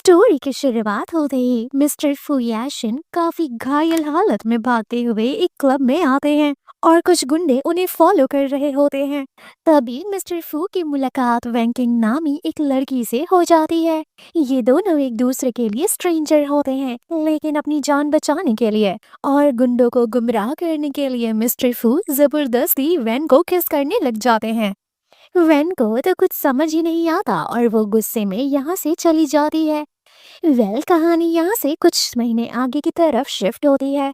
Story की शुरुआत होते ही मिस्टर फुयाशिन काफी घायल हालत में भागते हुए एक क्लब में आते हैं और कुछ गुंडे उन्हें फॉलो कर रहे होते हैं। तभी मिस्टर फू की मुलाकात वैंकिंग नामी एक लड़की से हो जाती है। ये दोनों एक दूसरे के लिए स्ट्रेंजर होते हैं, लेकिन अपनी जान बचाने के लिए और गुंडों को गुमराह करने के लिए मिस्टर फू जबरदस्ती वैन को किस करने लग जाते हैं। वैन को तो कुछ समझ ही नहीं आता और वो गुस्से में यहाँ से चली जाती है। कहानी यहाँ से कुछ महीने आगे की तरफ शिफ्ट होती है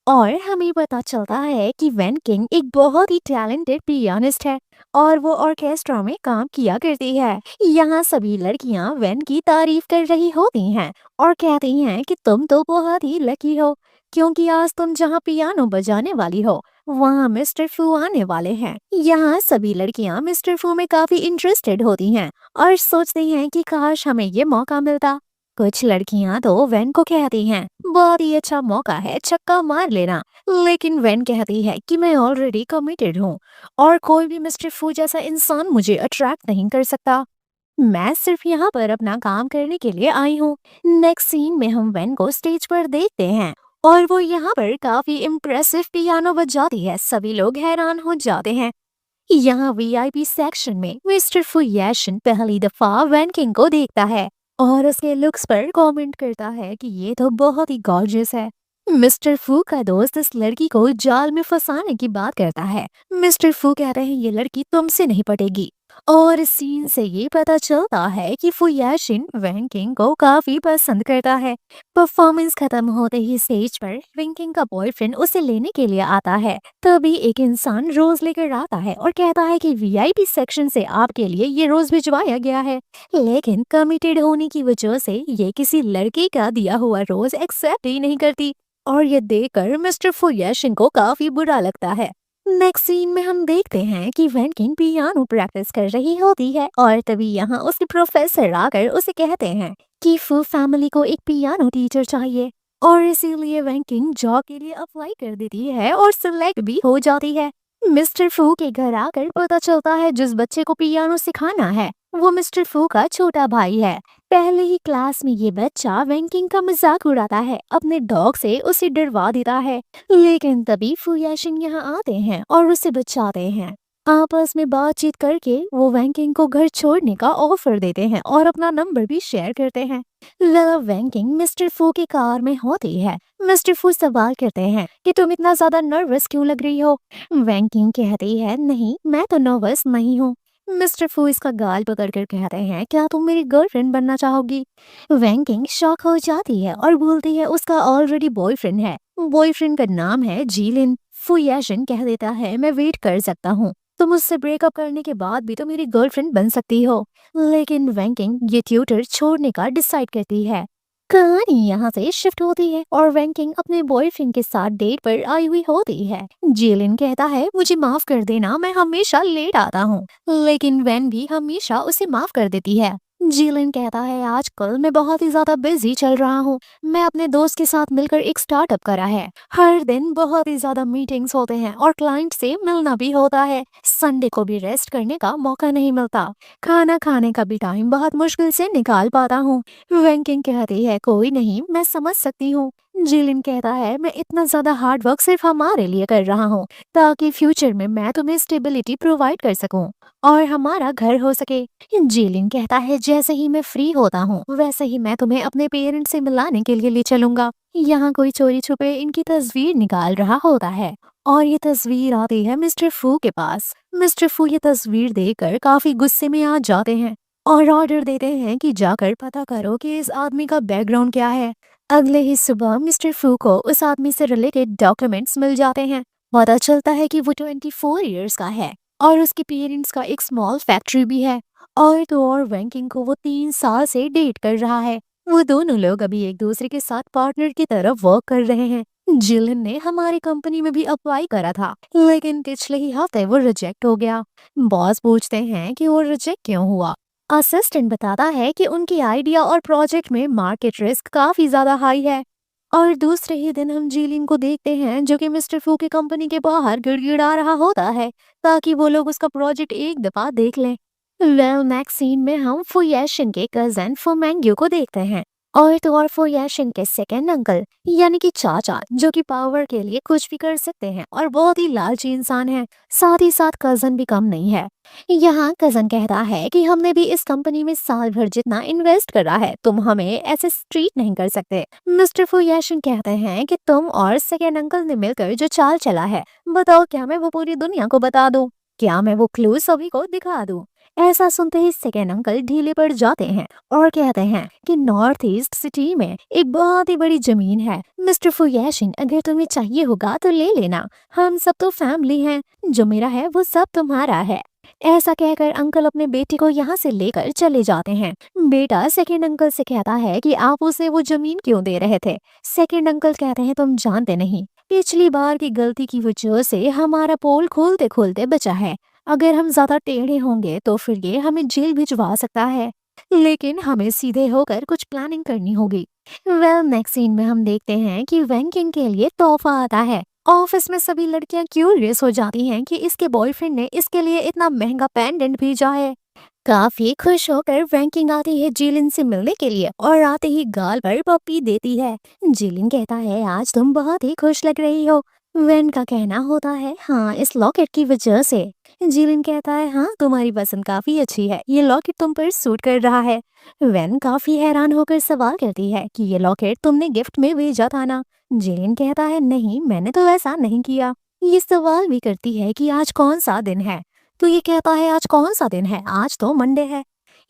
और हमें पता चलता है कि वैन किंग एक बहुत ही टैलेंटेड पियानिस्ट है और वो ऑर्केस्ट्रा में काम किया करती है। यहाँ सभी लड़कियाँ वैन की तारीफ कर रही होती हैं और कहती हैं कि तुम तो बहुत ही लकी हो, क्योंकि आज तुम जहाँ पियानो बजाने वाली हो वहाँ मिस्टर फू आने वाले हैं। यहाँ सभी लड़कियाँ मिस्टर फू में काफी इंटरेस्टेड होती हैं और सोचती हैं कि काश हमें ये मौका मिलता। कुछ लड़कियां तो वैन को कहती हैं बहुत ही अच्छा मौका है, छक्का मार लेना, लेकिन वैन कहती है कि मैं ऑलरेडी कमिटेड हूँ और कोई भी मिस्टर फू जैसा इंसान मुझे अट्रैक्ट नहीं कर सकता। मैं सिर्फ यहाँ पर अपना काम करने के लिए आई हूँ। नेक्स्ट सीन में हम वैन को स्टेज पर देखते हैं और वो यहाँ पर काफी इम्प्रेसिव पियानो बजाती है। सभी लोग हैरान हो जाते हैं। यहाँ वीआईपी सेक्शन में मिस्टर फुयाशन पहली दफा वैन किंग को देखता है और उसके लुक्स पर कमेंट करता है कि ये तो बहुत ही गॉर्जियस है। मिस्टर फू का दोस्त इस लड़की को जाल में फंसाने की बात करता है। मिस्टर फू कहते हैं ये लड़की तुमसे नहीं पटेगी और इस सीन से ये पता चलता है कि फुयाशिन वैन किंग को काफी पसंद करता है। परफॉर्मेंस खत्म होते ही स्टेज पर वैन किंग का बॉयफ्रेंड उसे लेने के लिए आता है। तभी एक इंसान रोज लेकर आता है और कहता है कि वीआईपी सेक्शन से आपके लिए ये रोज भिजवाया गया है, लेकिन कमिटेड होने की वजह से ये किसी लड़के का दिया हुआ रोज एक्सेप्ट ही नहीं करती और ये देखकर मिस्टर फुयाशिन को काफी बुरा लगता है। नेक्स्ट सीन में हम देखते हैं कि वैन किंग पियानो प्रैक्टिस कर रही होती है और तभी यहाँ उसके प्रोफेसर आकर उसे कहते हैं कि फू फैमिली को एक पियानो टीचर चाहिए और इसीलिए वैन किंग जॉब के लिए अप्लाई कर देती है और सिलेक्ट भी हो जाती है। मिस्टर फू के घर आकर पता चलता है जिस बच्चे को पियानो सिखाना है वो मिस्टर फू का छोटा भाई है। पहले ही क्लास में ये बच्चा वैंकिंग का मजाक उड़ाता है, अपने डॉग से उसे डरवा देता है, लेकिन तभी फुयाशिन यहाँ आते हैं और उसे बचाते हैं। आपस में बातचीत करके वो वैंकिंग को घर छोड़ने का ऑफर देते हैं और अपना नंबर भी शेयर करते हैं। वैंकिंग मिस्टर फू की कार में होती है। मिस्टर फू सवाल करते हैं कि तुम इतना ज्यादा नर्वस क्यों लग रही हो। वैंकिंग कहती है नहीं, मैं तो नर्वस नहीं हूँ। मिस्टर फू इसका गाल पकड़कर कहते हैं क्या तुम मेरी गर्लफ्रेंड बनना चाहोगी। वैंकिंग शॉक हो जाती है और बोलती है उसका ऑलरेडी बॉयफ्रेंड है, बॉयफ्रेंड का नाम है जीलिन। फुयाशिन कह देता है मैं वेट कर सकता हूँ, तुम मुझसे ब्रेकअप करने के बाद भी तो मेरी गर्लफ्रेंड बन सकती हो। लेकिन वैंकिंग ये ट्यूटर छोड़ने का डिसाइड करती है। कहानी यहाँ से शिफ्ट होती है और वैंकिंग अपने बॉयफ्रेंड के साथ डेट पर आई हुई होती है। जेलिन कहता है मुझे माफ कर देना, मैं हमेशा लेट आता हूँ, लेकिन वैन भी हमेशा उसे माफ कर देती है। जेलिन कहता है आजकल मैं बहुत ही ज्यादा बिजी चल रहा हूँ, मैं अपने दोस्त के साथ मिलकर एक स्टार्टअप करा है। हर दिन बहुत ही ज्यादा मीटिंग्स होते हैं और क्लाइंट से मिलना भी होता है। संडे को भी रेस्ट करने का मौका नहीं मिलता, खाना खाने का भी टाइम बहुत मुश्किल से निकाल पाता हूँ। वैंकिंग कहती है कोई नहीं, मैं समझ सकती हूँ। जिलिन कहता है मैं इतना ज्यादा हार्ड वर्क सिर्फ हमारे लिए कर रहा हूँ ताकि फ्यूचर में मैं तुम्हें स्टेबिलिटी प्रोवाइड कर सकूं और हमारा घर हो सके। जिलिन कहता है जैसे ही मैं फ्री होता हूँ वैसे ही मैं तुम्हें अपने पेरेंट्स से मिलाने के लिए ले चलूंगा। यहाँ कोई चोरी छुपे इनकी तस्वीर निकाल रहा होता है और ये तस्वीर आती है मिस्टर फू के पास। मिस्टर फू ये तस्वीर देखकर काफी गुस्से में आ जाते हैं और ऑर्डर देते हैं कि जाकर पता करो कि इस आदमी का बैकग्राउंड क्या है। अगले ही सुबह मिस्टर फू को उस आदमी से रिलेटेड डॉक्यूमेंट्स मिल जाते हैं। पता चलता है कि वो 24 इयर्स का है और उसके पेरेंट्स का एक स्मॉल फैक्ट्री भी है और तो और वैंकिंग को वो 3 साल से डेट कर रहा है। वो दोनों लोग अभी एक दूसरे के साथ पार्टनर की तरफ वर्क कर रहे हैं। जिलिन ने हमारी कंपनी में भी अप्लाई करा था, लेकिन पिछले ही हफ्ते वो रिजेक्ट हो गया। बॉस पूछते हैं कि वो रिजेक्ट क्यों हुआ। असिस्टेंट बताता है कि उनकी आइडिया और प्रोजेक्ट में मार्केट रिस्क काफी ज्यादा हाई है। और दूसरे ही दिन हम जीलिन को देखते हैं जो कि मिस्टर फू की कंपनी के बाहर गिड़गिड़ा रहा होता है ताकि वो लोग उसका प्रोजेक्ट एक दफा देख लें। नेक्स्ट सीन में हम फुयाशिन के कजन फुमेंग्यू को देखते हैं और तो और फुयाशिन के सेकंड अंकल यानी कि चाचा जो कि पावर के लिए कुछ भी कर सकते हैं और बहुत ही लालची इंसान है। साथ ही साथ कजन भी कम नहीं है। यहाँ कजन कहता है कि हमने भी इस कंपनी में साल भर जितना इन्वेस्ट करा है, तुम हमें ऐसे स्ट्रीट नहीं कर सकते। मिस्टर फुयाशिन कहते हैं कि तुम और सेकंड अंकल ने मिलकर जो चाल चला है, बताओ क्या मैं वो पूरी दुनिया को बता दूं? क्या मैं वो क्लू सभी को दिखा दूं? ऐसा सुनते ही सेकंड अंकल ढीले पड़ जाते हैं और कहते हैं कि नॉर्थ ईस्ट सिटी में एक बहुत ही बड़ी जमीन है। मिस्टर फुयाशिन, अगर तुम्हें चाहिए होगा तो ले लेना, हम सब तो फैमिली हैं, जो मेरा है वो सब तुम्हारा है। ऐसा कहकर अंकल अपने बेटे को यहाँ से लेकर चले जाते हैं। बेटा सेकंड अंकल से कहता है कि आप उसे वो जमीन क्यों दे रहे थे? सेकंड अंकल कहते हैं तुम जानते नहीं, पिछली बार की गलती की वजह से हमारा पोल खोलते खोलते बचा है। अगर हम ज्यादा टेढ़े होंगे तो फिर ये हमें जेल भिजवा सकता है, लेकिन हमें सीधे होकर कुछ प्लानिंग करनी होगी। नेक्स्ट सीन में हम देखते हैं कि वैंकिंग के लिए तोहफा आता है। ऑफिस में सभी लड़कियां क्यूरियस हो जाती हैं कि इसके बॉयफ्रेंड ने इसके लिए इतना महंगा पेंडेंट भेजा है। काफी खुश होकर वैंकिंग आती है जिलिन से मिलने के लिए और आते ही गाल पर पप्पी देती है। जिलिन कहता है आज तुम बहुत ही खुश लग रही हो। वेन का कहना होता है हाँ, इस लॉकेट की वजह से। जिलिन कहता है हाँ, तुम्हारी पसंद काफी अच्छी है, ये लॉकेट तुम पर सूट कर रहा है। वेन काफी हैरान होकर सवाल करती है कि ये लॉकेट तुमने गिफ्ट में भेजा था ना? जिलिन कहता है नहीं, मैंने तो ऐसा नहीं किया। ये सवाल भी करती है कि आज कौन सा दिन है? तो ये कहता है आज कौन सा दिन है, आज तो मंडे है।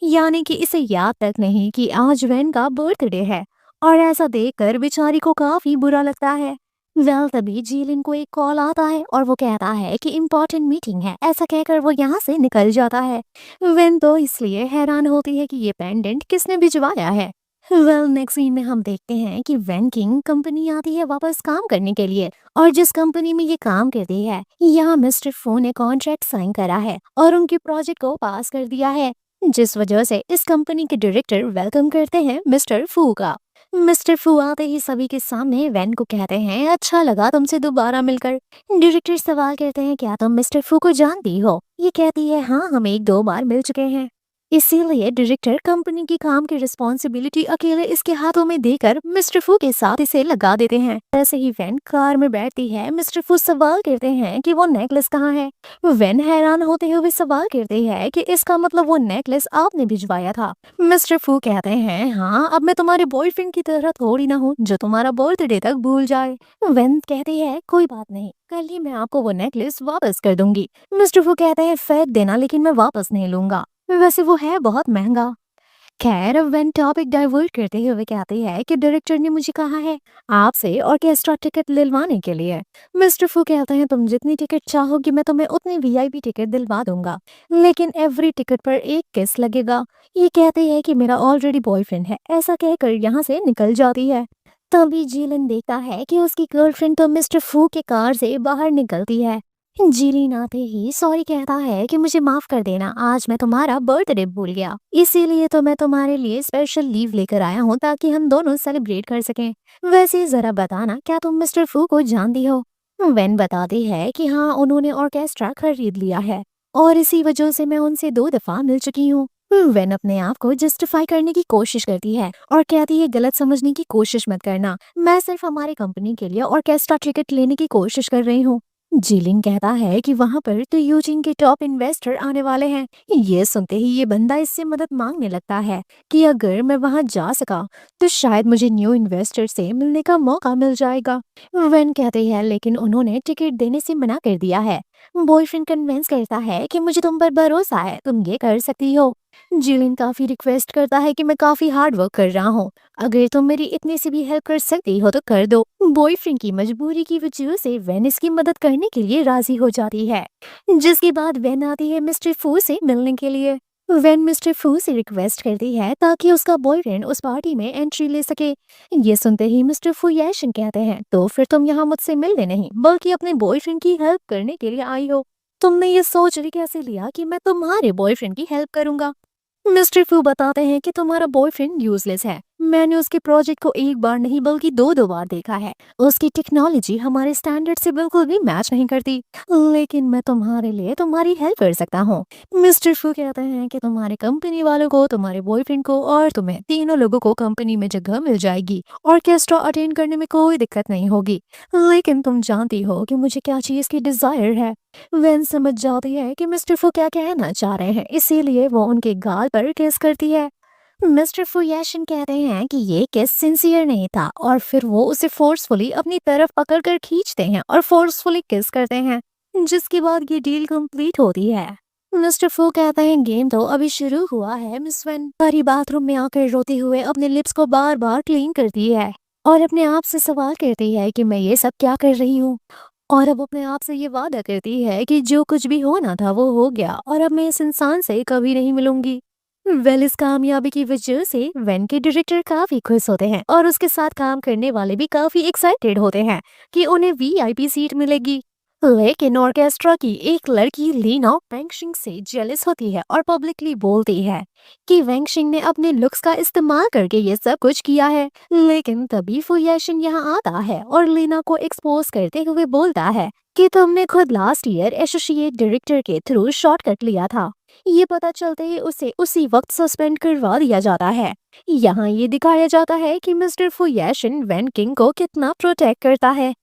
यानी कि इसे याद तक नहीं कि आज वेन का बर्थडे है। और ऐसा देखकर बेचारी को काफी बुरा लगता है। तभी जीलिन को एक कॉल आता है और वो कहता है कि इम्पोर्टेंट मीटिंग है। ऐसा कहकर वो यहाँ से निकल जाता है। वेन तो इसलिए हैरान होती है कि ये पेंडेंट किसने भिजवाया है। नेक्स्ट सीन में हम देखते हैं कि वैंकिंग कंपनी आती है वापस काम करने के लिए, और जिस कंपनी में ये काम करती है यहाँ मिस्टर फू ने कॉन्ट्रैक्ट साइन करा है और उनके प्रोजेक्ट को पास कर दिया है, जिस वजह से इस कंपनी के डायरेक्टर वेलकम करते हैं मिस्टर फू का। मिस्टर फू आते ही सभी के सामने वैन को कहते हैं अच्छा लगा तुमसे दोबारा मिलकर। डायरेक्टर सवाल करते हैं क्या तुम मिस्टर फू को जानती हो? ये कहती है हाँ, हम एक दो बार मिल चुके हैं। इसीलिए डायरेक्टर कंपनी की काम की रिस्पॉन्सिबिलिटी अकेले इसके हाथों में देकर मिस्टर फू के साथ इसे लगा देते हैं। ऐसे ही वैन कार में बैठती है। मिस्टर फू सवाल करते हैं कि वो नेकलेस कहाँ है? वैन हैरान होते हुए सवाल करती है कि इसका मतलब वो नेकलेस आपने भिजवाया था। मिस्टर फू कहते हैं हाँ, अब मैं तुम्हारे बॉयफ्रेंड की तरह थोड़ी ना हूँ जो तुम्हारा बर्थडे तक भूल जाए। वैन कहती है कोई बात नहीं, कल ही मैं आपको वो नेकलेस वापस कर दूंगी। मिस्टर फू कहते हैं फेंक देना, लेकिन मैं वापस नहीं लूंगा, वैसे वो है बहुत महंगा। खैर अब वैन टॉपिक डाइवर्ट करते हुए कहती है कि डायरेक्टर ने मुझे कहा है आपसे ऑर्केस्ट्रा टिकट दिलवाने के लिए। मिस्टर फू कहते हैं तुम जितनी टिकट चाहोगी मैं तुम्हें उतनी वीआईपी टिकट दिलवा दूंगा, लेकिन एवरी टिकट पर एक किस लगेगा। ये कहती है कि मेरा ऑलरेडी बॉयफ्रेंड है। ऐसा कहकर यहाँ से निकल जाती है। तभी जीलन देखता है कि उसकी गर्लफ्रेंड तो मिस्टर फू के कार से बाहर निकलती है। जीलिन आते ही सॉरी कहता है कि मुझे माफ कर देना, आज मैं तुम्हारा बर्थडे भूल गया, इसीलिए तो मैं तुम्हारे लिए स्पेशल लीव लेकर आया हूँ ताकि हम दोनों सेलिब्रेट कर सकें। वैसे जरा बताना क्या तुम मिस्टर फू को जानती हो? वेन बताती है कि हाँ, उन्होंने ऑर्केस्ट्रा खरीद लिया है और इसी वजह से मैं उनसे 2 दफा मिल चुकी हूँ। वेन अपने आप को जस्टिफाई करने की कोशिश करती है और कहती है गलत समझने की कोशिश मत करना, मैं सिर्फ हमारी कंपनी के लिए ऑर्केस्ट्रा टिकट लेने की कोशिश कर रही हूँ। जिलिन कहता है कि वहाँ पर तो यूजिन के टॉप इन्वेस्टर आने वाले हैं। ये सुनते ही ये बंदा इससे मदद मांगने लगता है कि अगर मैं वहाँ जा सका तो शायद मुझे न्यू इन्वेस्टर से मिलने का मौका मिल जाएगा। वेन कहते हैं लेकिन उन्होंने टिकट देने से मना कर दिया है। बॉयफ्रेंड कन्विंस करता है कि मुझे तुम पर भरोसा है, तुम ये कर सकती हो। जिलिन काफी रिक्वेस्ट करता है कि मैं काफी हार्ड वर्क कर रहा हूँ, अगर तुम मेरी इतनी सी भी हेल्प कर सकती हो तो कर दो। बॉयफ्रेंड की मजबूरी की वजह से वेन इसकी मदद करने के लिए राजी हो जाती है, जिसके बाद वेन आती है मिस्टर फू से मिलने के लिए। वेन मिस्टर फू से रिक्वेस्ट करती है ताकि उसका बॉयफ्रेंड उस पार्टी में एंट्री ले सके। ये सुनते ही मिस्टर फू याशन कहते हैं तो फिर तुम यहाँ मुझसे मिलने नहीं बल्कि अपने बॉयफ्रेंड की हेल्प करने के लिए आई हो। तुमने ये सोच भी कैसे लिया कि मैं तुम्हारे बॉयफ्रेंड की हेल्प करूंगा? मिस्टर फू बताते हैं कि तुम्हारा बॉयफ्रेंड यूजलेस है, मैंने उसके प्रोजेक्ट को एक बार नहीं बल्कि दो दो बार देखा है। उसकी टेक्नोलॉजी हमारे स्टैंडर्ड से बिल्कुल भी मैच नहीं करती, लेकिन मैं तुम्हारे लिए तुम्हारी हेल्प कर सकता हूँ। मिस्टर फू कहते हैं कि तुम्हारे कंपनी वालों को, तुम्हारे बॉयफ्रेंड को और तुम्हें तीनों लोगों को कंपनी में जगह मिल जाएगी। ऑर्केस्ट्रा अटेंड करने में कोई दिक्कत नहीं होगी, लेकिन तुम जानती हो कि मुझे क्या चीज की डिजायर है। वेन समझ जाती है कि मिस्टर फू क्या कहना चाह रहे हैं, इसीलिए वो उनके गाल पर किस करती है। मिस्टर फुयाशिन कहते हैं कि ये किस सिंसियर नहीं था और फिर वो उसे फोर्सफुली अपनी तरफ पकड़कर खींचते हैं और फोर्सफुली किस करते हैं, जिसके बाद ये डील कंप्लीट होती है। मिस्टर फू कहते हैं गेम तो अभी शुरू हुआ है। मिस वेन सारी बाथरूम में आकर रोते हुए अपने लिप्स को बार बार क्लीन करती है और अपने आप से सवाल करती है कि मैं ये सब क्या कर रही हूँ। और अब अपने आप से ये वादा करती है कि जो कुछ भी होना था वो हो गया और अब मैं इस इंसान से कभी नहीं मिलूंगी। इस कामयाबी की वजह से वेन के डायरेक्टर काफी खुश होते हैं और उसके साथ काम करने वाले भी काफी एक्साइटेड होते हैं कि उन्हें वीआईपी सीट मिलेगी। लेकिन ऑर्केस्ट्रा की एक लड़की लीना वेंगशिंग से जेलस होती है और पब्लिकली बोलती है कि वेंगशिंग ने अपने लुक्स का इस्तेमाल करके ये सब कुछ किया है। लेकिन तभी फुयाशिन यहाँ आता है और लीना को एक्सपोज करते हुए बोलता है कि तुमने खुद लास्ट ईयर एसोसिएट डायरेक्टर के थ्रू शॉर्टकट लिया था। ये पता चलते ही उसे उसी वक्त सस्पेंड करवा दिया जाता है। यहाँ ये दिखाया जाता है कि मिस्टर फुयाशिन वेन किंग को कितना प्रोटेक्ट करता है।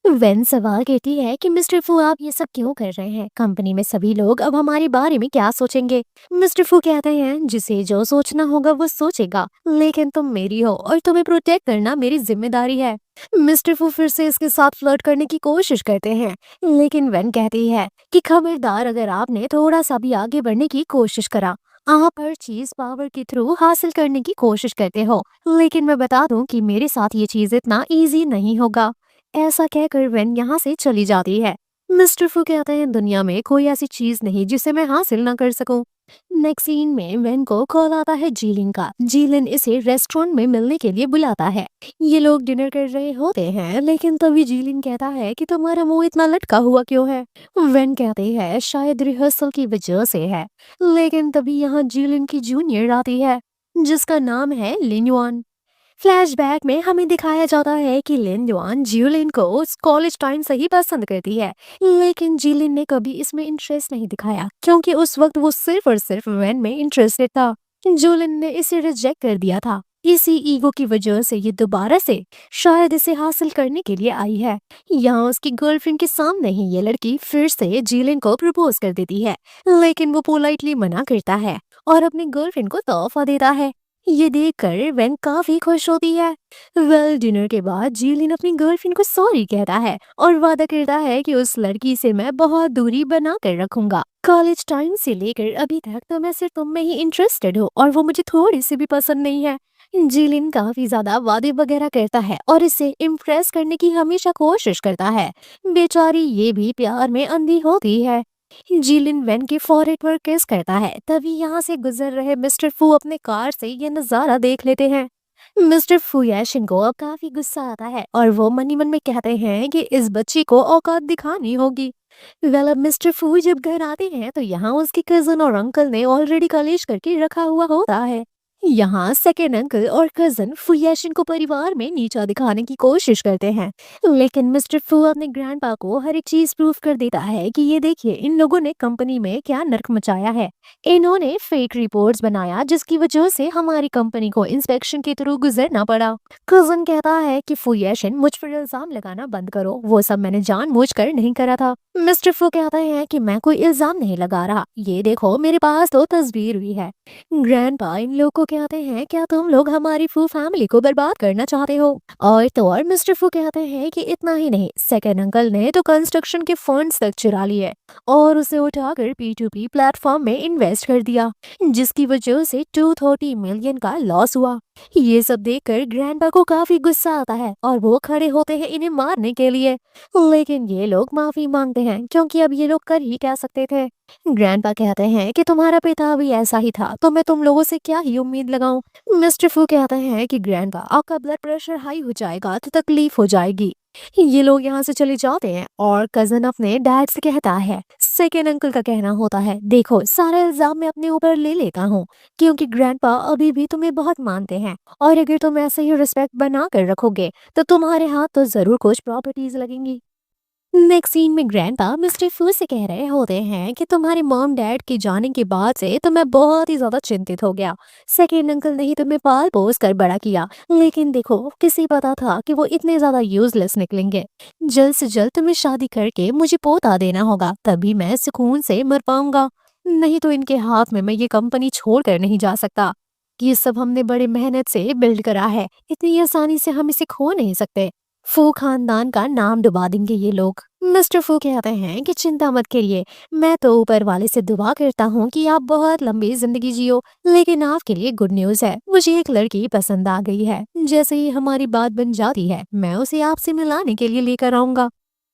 वेन सवाल कहती है कि मिस्टर फू आप ये सब क्यों कर रहे हैं, कंपनी में सभी लोग अब हमारे बारे में क्या सोचेंगे। मिस्टर फू कहते हैं जिसे जो सोचना होगा वो सोचेगा, लेकिन तुम मेरी हो और तुम्हें प्रोटेक्ट करना मेरी जिम्मेदारी है। मिस्टर फू फिर से इसके साथ फ्लर्ट करने की कोशिश करते हैं, लेकिन वेन कहती है कि खबरदार अगर आपने थोड़ा सा भी आगे बढ़ने की कोशिश करा। आप हर चीज पावर के थ्रू हासिल करने की कोशिश करते हो, लेकिन मैं बता दूं कि मेरे साथ ये चीज इतना इजी नहीं होगा। ऐसा कहकर वेन यहाँ से चली जाती है। मिस्टर फू कहते हैं दुनिया में कोई ऐसी चीज नहीं जिसे मैं हासिल ना कर सकूं। नेक्स्ट सीन में वेन को कॉल आता है जीलिन का। जीलिन इसे रेस्टोरेंट में मिलने के लिए बुलाता है। ये लोग डिनर कर रहे होते हैं, लेकिन तभी जीलिन कहता है कि तुम्हारा मुंह इतना लटका हुआ क्यों है। वेन कहते हैं शायद रिहर्सल की वजह से है, लेकिन तभी यहाँ जीलिन की जूनियर आती है जिसका नाम है लिन्युआन। फ्लैशबैक में हमें दिखाया जाता है कि लिन युआन जिलिन को कॉलेज टाइम से ही पसंद करती है, लेकिन जिलिन ने कभी इसमें इंटरेस्ट नहीं दिखाया क्योंकि उस वक्त वो सिर्फ और सिर्फ वैन में इंटरेस्टेड था। जुलिन ने इसे रिजेक्ट कर दिया था। इसी ईगो की वजह से ये दोबारा से शायद इसे हासिल करने के लिए आई है। यहाँ उसकी गर्लफ्रेंड के सामने ही ये लड़की फिर से जिलिन को प्रपोज कर देती है, लेकिन वो पोलाइटली मना करता है और अपनी गर्लफ्रेंड को तोहफा देता है। ये देखकर वेन काफी खुश होती है। डिनर के बाद जीलिन अपनी गर्लफ्रेंड को सॉरी कहता है और वादा करता है कि उस लड़की से मैं बहुत दूरी बना कर रखूंगा। कॉलेज टाइम से लेकर अभी तक तो मैं सिर्फ तुम में ही इंटरेस्टेड हूँ और वो मुझे थोड़ी सी भी पसंद नहीं है। जीलिन काफी ज्यादा वादे वगैरह करता है और इसे इम्प्रेस करने की हमेशा कोशिश करता है। बेचारी ये भी प्यार में अंधी होती है। जीलिन वेन के फॉरहेड पर किस करता है, तभी यहाँ से गुजर रहे मिस्टर फू अपने कार से ये नजारा देख लेते हैं। मिस्टर फुयाशिन को अब काफी गुस्सा आता है और वो मनी मन में कहते हैं कि इस बच्ची को औकात दिखानी होगी। अब मिस्टर फू जब घर आते हैं तो यहाँ उसके कजन और अंकल ने ऑलरेडी कलेश करके रखा हुआ होता है। यहाँ सेकेंड अंकल और कजन फुयाशिन को परिवार में नीचा दिखाने की कोशिश करते हैं, लेकिन मिस्टर फू अपने ग्रैंडपा को हर एक चीज प्रूफ कर देता है कि ये देखिए इन लोगों ने कंपनी में क्या नर्क मचाया है। इन्होंने फेक रिपोर्ट्स बनाया जिसकी वजह से हमारी कंपनी को इंस्पेक्शन के थ्रू गुजरना पड़ा। कजन कहता है कि फुयाशिन मुझ पर इल्जाम लगाना बंद करो, वो सब मैंने जानबूझकर नहीं करा था। मिस्टर फू कहता है कि मैं कोई इल्जाम नहीं लगा रहा, ये देखो मेरे पास तो तस्वीर भी है। ग्रैंडपा इन लोगों को कहते हैं क्या तुम लोग हमारी फू फैमिली को बर्बाद करना चाहते हो। और मिस्टर फू कहते हैं कि इतना ही नहीं, सेकंड अंकल ने तो कंस्ट्रक्शन के फंड्स तक चुरा लिए और उसे उठाकर P2P प्लेटफॉर्म में इन्वेस्ट कर दिया, जिसकी वजह से 230 मिलियन का लॉस हुआ। ये सब देखकर ग्रैंडपा को काफी गुस्सा आता है और वो खड़े होते हैं इन्हें मारने के लिए, लेकिन ये लोग माफी मांगते हैं क्योंकि अब ये लोग कर ही क्या सकते थे। ग्रैंडपा कहते हैं कि तुम्हारा पिता भी ऐसा ही था तो मैं तुम लोगों से क्या ही उम्मीद लगाऊं। मिस्टर फू कहते हैं कि ग्रैंडपा आपका ब्लड प्रेशर हाई हो जाएगा तो तकलीफ हो जाएगी। ये लोग यहाँ से चले जाते हैं और कजन अपने डैड से कहता है। सेकेंड अंकल का कहना होता है, देखो सारा इल्जाम मैं अपने ऊपर ले लेता हूँ क्योंकि ग्रैंडपा अभी भी तुम्हें बहुत मानते हैं और अगर तुम ऐसे ही रिस्पेक्ट बना कर रखोगे तो तुम्हारे हाथ तो जरूर कुछ प्रॉपर्टीज लगेंगी। नेक्स्ट सीन में ग्रैंडपा मिस्टर फू से कह रहे होते हैं कि तुम्हारे मॉम डैड के जाने के बाद से तो मैं बहुत ही ज्यादा चिंतित हो गया। सेकेंड अंकल ने ही तुम्हें पाल पोस कर बड़ा किया, लेकिन देखो किसी पता था कि वो इतने ज्यादा यूजलेस निकलेंगे। जल्द से जल्द तुम्हें शादी करके मुझे पोता देना होगा, तभी मैं सुकून से मर पाऊंगा। नहीं तो इनके हाथ में मैं ये कंपनी छोड़ कर नहीं जा सकता। ये सब हमने बड़े मेहनत से बिल्ड करा है, इतनी आसानी से हम इसे खो नहीं सकते। फू खानदान का नाम डुबा देंगे ये लोग। मिस्टर फू कहते हैं कि चिंता मत करिए, मैं तो ऊपर वाले से दुआ करता हूँ कि आप बहुत लंबी जिंदगी जियो। लेकिन आपके लिए गुड न्यूज है, मुझे एक लड़की पसंद आ गई है। जैसे ही हमारी बात बन जाती है मैं उसे आपसे मिलाने के लिए लेकर आऊंगा।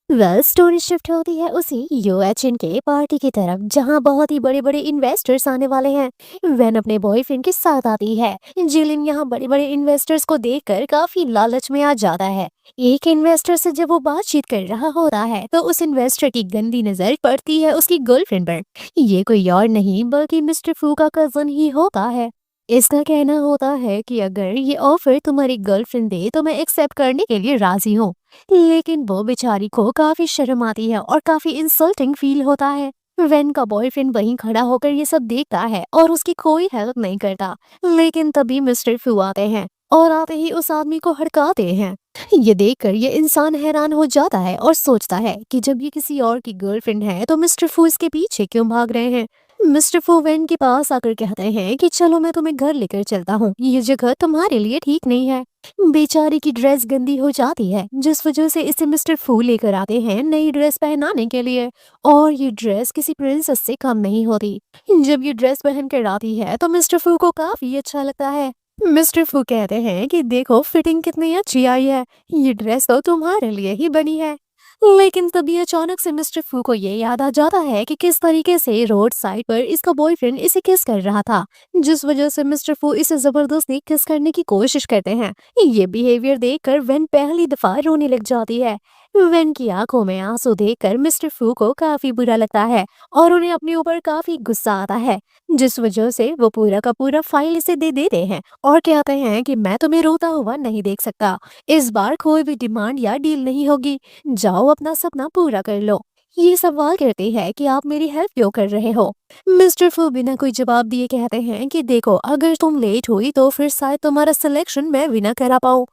वेल स्टोरी शिफ्ट होती है उसी यूएचएन के पार्टी की तरफ जहां बहुत ही बड़े बड़े इन्वेस्टर्स आने वाले हैं। वेन अपने बॉयफ्रेंड के साथ आती है। जिलिन यहाँ बड़े बड़े इन्वेस्टर्स को देखकर काफी लालच में आ जाता है। एक इन्वेस्टर से जब वो बातचीत कर रहा होता है तो उस इन्वेस्टर की गंदी नजर पड़ती है उसकी गर्लफ्रेंड पर। ये कोई और नहीं बल्कि मिस्टर फू का कजन ही होता है। इसका कहना होता है कि अगर ये ऑफर तुम्हारी गर्लफ्रेंड दे तो मैं एक्सेप्ट करने के लिए राजी हूँ। लेकिन वो बेचारी को काफी शर्म आती है और काफी इंसल्टिंग फील होता है। वेन का बॉयफ्रेंड वहीं खड़ा होकर ये सब देखता है और उसकी कोई हेल्प नहीं करता। लेकिन तभी मिस्टर फू आते हैं और आते ही उस आदमी को हड़काते हैं। ये देखकर ये इंसान हैरान हो जाता है और सोचता है कि जब ये किसी और की गर्लफ्रेंड है तो मिस्टर फू इसके पीछे क्यों भाग रहे हैं। मिस्टर फू वेन के पास आकर कहते हैं कि चलो मैं तुम्हें घर लेकर चलता हूँ, ये जगह तुम्हारे लिए ठीक नहीं है। बेचारी की ड्रेस गंदी हो जाती है जिस वजह से इसे मिस्टर फू लेकर आते हैं नई ड्रेस पहनाने के लिए। और ये ड्रेस किसी प्रिंसेस से कम नहीं होती। जब ये ड्रेस पहन कर आती है तो मिस्टर फू को काफी अच्छा लगता है। मिस्टर फू कहते हैं कि देखो फिटिंग कितनी अच्छी आई है, ये ड्रेस तो तुम्हारे लिए ही बनी है। लेकिन तभी अचानक से मिस्टर फू को ये याद आ जाता है कि किस तरीके से रोड साइड पर इसका बॉयफ्रेंड इसे किस कर रहा था, जिस वजह से मिस्टर फू इसे जबरदस्ती किस करने की कोशिश करते हैं। ये बिहेवियर देखकर वेन पहली दफा रोने लग जाती है। वेन की आंखों में आंसू देखकर मिस्टर फू को काफी बुरा लगता है और उन्हें अपने ऊपर काफी गुस्सा आता है, जिस वजह से वो पूरा का पूरा फाइल इसे दे देते हैं और कहते हैं कि मैं तुम्हें रोता हुआ नहीं देख सकता। इस बार कोई भी डिमांड या डील नहीं होगी, जाओ अपना सपना पूरा कर लो। ये सवाल करती है कि आप मेरी हेल्प क्यों कर रहे हो। मिस्टर फू बिना कोई जवाब दिए कहते हैं कि देखो अगर तुम लेट हुई तो फिर शायद तुम्हारा सिलेक्शन मैं भी ना करा पाऊँ।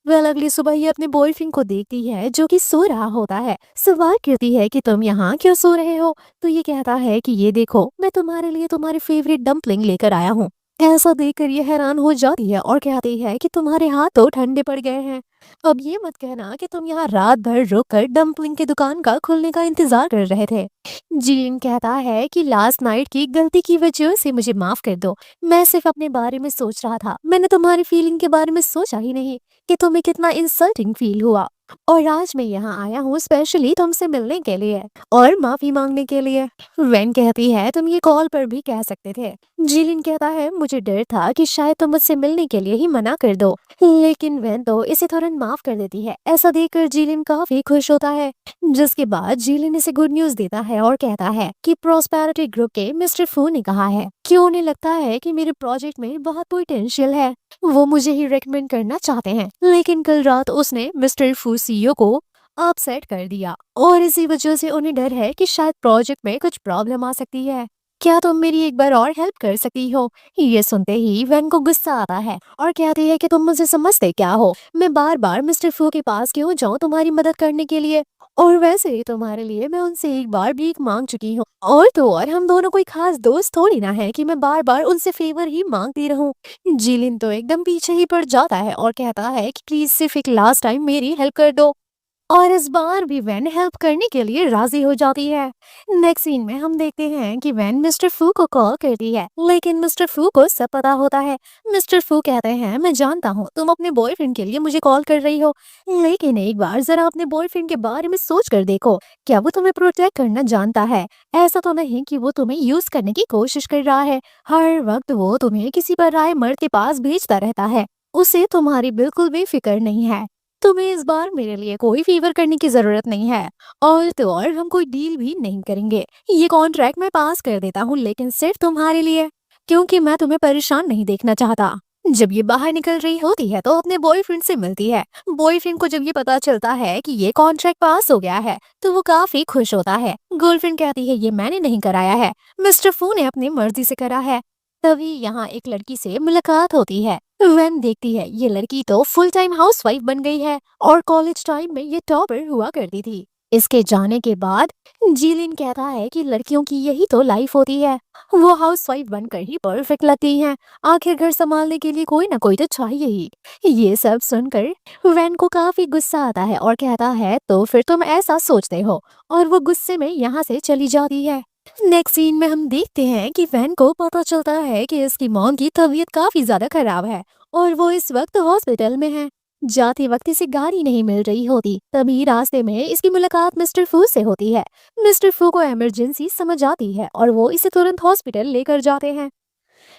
वेल अगली सुबह ये अपने बॉयफ्रेंड को देखती है जो कि सो रहा होता है। सवाल करती है कि तुम यहाँ क्यों सो रहे हो, तो ये कहता है कि ये देखो मैं तुम्हारे लिए तुम्हारे फेवरेट डम्पलिंग लेकर आया हूँ। ऐसा देखकर ये हैरान हो जाती है और कहती है कि तुम्हारे हाथ तो ठंडे पड़ गए हैं। अब ये मत कहना कि तुम यहाँ रात भर रुक कर डम्पलिंग की दुकान का खुलने का इंतजार कर रहे थे। जीन कहता है कि लास्ट नाइट की गलती की वजह से मुझे माफ कर दो, मैं सिर्फ अपने बारे में सोच रहा था, मैंने तुम्हारी फीलिंग के बारे में सोचा ही नहीं कि तुम्हें कितना इंसल्टिंग फील हुआ। और आज मैं यहाँ आया हूँ स्पेशली तुमसे मिलने के लिए और माफी मांगने के लिए। वेन कहती है तुम ये कॉल पर भी कह सकते थे। जिलिन कहता है मुझे डर था कि शायद तुम मुझसे मिलने के लिए ही मना कर दो, लेकिन वेन तो इसे तुरंत माफ कर देती है। ऐसा देखकर जिलिन काफी खुश होता है, जिसके बाद जिलिन इसे गुड न्यूज देता है और कहता है कि प्रॉस्पेरिटी ग्रुप के मिस्टर फू ने कहा है कि उन्हें लगता है कि मेरे प्रोजेक्ट में बहुत पोटेंशियल है, वो मुझे ही रेकमेंड करना चाहते हैं। लेकिन कल रात उसने मिस्टर फू सीईओ को अपसेट कर दिया और इसी वजह से उन्हें डर है कि शायद प्रोजेक्ट में कुछ प्रॉब्लम आ सकती है। क्या तुम मेरी एक बार और हेल्प कर सकती हो। ये सुनते ही वेन को गुस्सा आता है और कहती है कि तुम मुझे समझते क्या हो, मैं बार बार मिस्टर फू के पास क्यों जाऊं तुम्हारी मदद करने के लिए, और वैसे ही तुम्हारे लिए मैं उनसे एक बार भीख मांग चुकी हूँ, और तो और हम दोनों कोई खास दोस्त थोड़ी ना है कि मैं बार बार उनसे फेवर ही मांगती रहूं। जिलिन तो एकदम पीछे ही पड़ जाता है और कहता है कि प्लीज सिर्फ एक लास्ट टाइम मेरी हेल्प कर दो, और इस बार भी वैन हेल्प करने के लिए राजी हो जाती है। नेक्स्ट सीन में हम देखते हैं कि वैन मिस्टर फू को कॉल करती है, लेकिन मिस्टर फू को सब पता होता है। मिस्टर फू कहते हैं मैं जानता हूँ तुम अपने बॉयफ्रेंड के लिए मुझे कॉल कर रही हो, लेकिन एक बार जरा अपने बॉयफ्रेंड के बारे में सोच कर देखो, क्या वो तुम्हें प्रोटेक्ट करना जानता है। ऐसा तो नहीं कि वो तुम्हें यूज करने की कोशिश कर रहा है। हर वक्त वो तुम्हें किसी पर आए मर्द के पास भेजता रहता है, उसे तुम्हारी बिल्कुल भी फिक्र नहीं है। तुम्हें इस बार मेरे लिए कोई फेवर करने की जरूरत नहीं है, और तो और हम कोई डील भी नहीं करेंगे। ये कॉन्ट्रैक्ट मैं पास कर देता हूँ, लेकिन सिर्फ तुम्हारे लिए, क्योंकि मैं तुम्हें परेशान नहीं देखना चाहता। जब ये बाहर निकल रही होती है तो अपने बॉयफ्रेंड से मिलती है। बॉयफ्रेंड को जब ये पता चलता है कि ये कॉन्ट्रैक्ट पास हो गया है तो वो काफी खुश होता है। गर्लफ्रेंड कहती है ये मैंने नहीं कराया है, मिस्टर फू ने अपनी मर्जी से करा है। तभी यहाँ एक लड़की से मुलाकात होती है। वैन देखती है ये लड़की तो फुल टाइम हाउसवाइफ बन गई है, और कॉलेज टाइम में ये टॉपर हुआ करती थी। इसके जाने के बाद जीलिन कहता है कि लड़कियों की यही तो लाइफ होती है, वो हाउसवाइफ बनकर ही परफेक्ट लगती हैं। आखिर घर संभालने के लिए कोई ना कोई तो चाहिए ही। ये सब सुनकर वैन को काफी गुस्सा आता है और कहता है तो फिर तुम ऐसा सोचते हो, और वो गुस्से में यहाँ से चली जाती है। नेक्स्ट सीन में हम देखते हैं कि वैन को पता चलता है कि इसकी मॉम की तबीयत काफी ज्यादा खराब है, और वो इस वक्त हॉस्पिटल में है। जाते वक्त इसे गाड़ी नहीं मिल रही होती, तभी रास्ते में इसकी मुलाकात मिस्टर फू से होती है। मिस्टर फू को इमरजेंसी समझ आती है और वो इसे तुरंत हॉस्पिटल लेकर जाते हैं।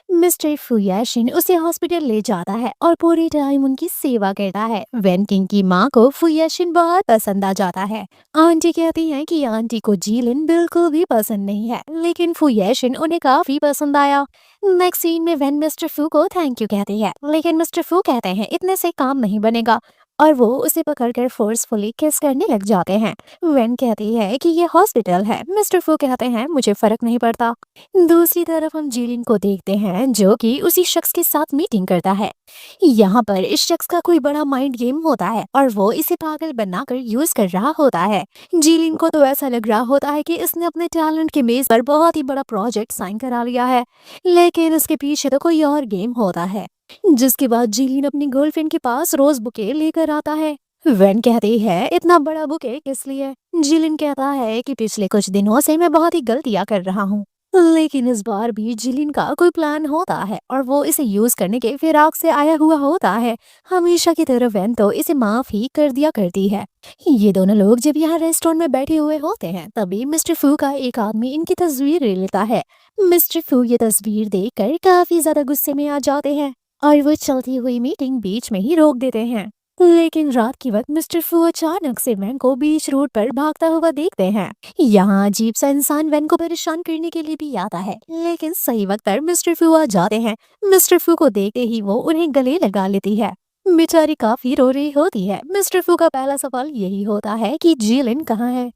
मिस्टर फुयाशिन उसे हॉस्पिटल ले जाता है और पूरे टाइम उनकी सेवा करता है। वेन किंग की माँ को फुयाशिन बहुत पसंद आ जाता है। आंटी कहती हैं कि आंटी को जीलिन बिल्कुल भी पसंद नहीं है, लेकिन फुयाशिन उन्हें काफी पसंद आया। नेक्स्ट सीन में वेन मिस्टर फू को थैंक यू कहती है, लेकिन मिस्टर फू कहते हैं इतने से काम नहीं बनेगा, और वो उसे पकड़कर फोर्सफुली किस करने लग जाते हैं। वेन कहती है कि ये हॉस्पिटल है। मिस्टर फू कहते हैं मुझे फर्क नहीं पड़ता। दूसरी तरफ हम जीलिन को देखते हैं जो कि उसी शख्स के साथ मीटिंग करता है। यहाँ पर इस शख्स का कोई बड़ा माइंड गेम होता है और वो इसे पागल बनाकर यूज कर रहा होता है। जीलिन को तो ऐसा लग रहा होता है कि इसने अपने टैलेंट के बेस पर बहुत ही बड़ा प्रोजेक्ट साइन करा लिया है, लेकिन इसके पीछे तो कोई और गेम होता है। जिसके बाद जीलिन अपनी गर्लफ्रेंड के पास रोज बुके लेकर आता है। वेन कहती है इतना बड़ा बुके किस लिए। जीलिन कहता है कि पिछले कुछ दिनों से मैं बहुत ही गलतियां कर रहा हूँ, लेकिन इस बार भी जिलिन का कोई प्लान होता है और वो इसे यूज करने के फिराक से आया हुआ होता है। हमेशा की तरह वैन तो इसे माफ ही कर दिया करती है। ये दोनों लोग जब यहाँ रेस्टोरेंट में बैठे हुए होते हैं तभी मिस्टर फू का एक आदमी इनकी तस्वीर ले लेता है। मिस्टर फू ये तस्वीर देखकर काफी ज्यादा गुस्से में आ जाते हैं और वो चलती हुई मीटिंग बीच में ही रोक देते हैं। लेकिन रात के वक्त मिस्टर फू अचानक से वैन को बीच रोड पर भागता हुआ देखते हैं। यहाँ अजीब सा इंसान वैन को परेशान करने के लिए भी आता है, लेकिन सही वक्त पर मिस्टर फू आ जाते हैं। मिस्टर फू को देखते ही वो उन्हें गले लगा लेती है। बेचारी काफी रो रही होती है। मिस्टर फू का पहला सवाल यही होता है कि जीलिन कहाँ है।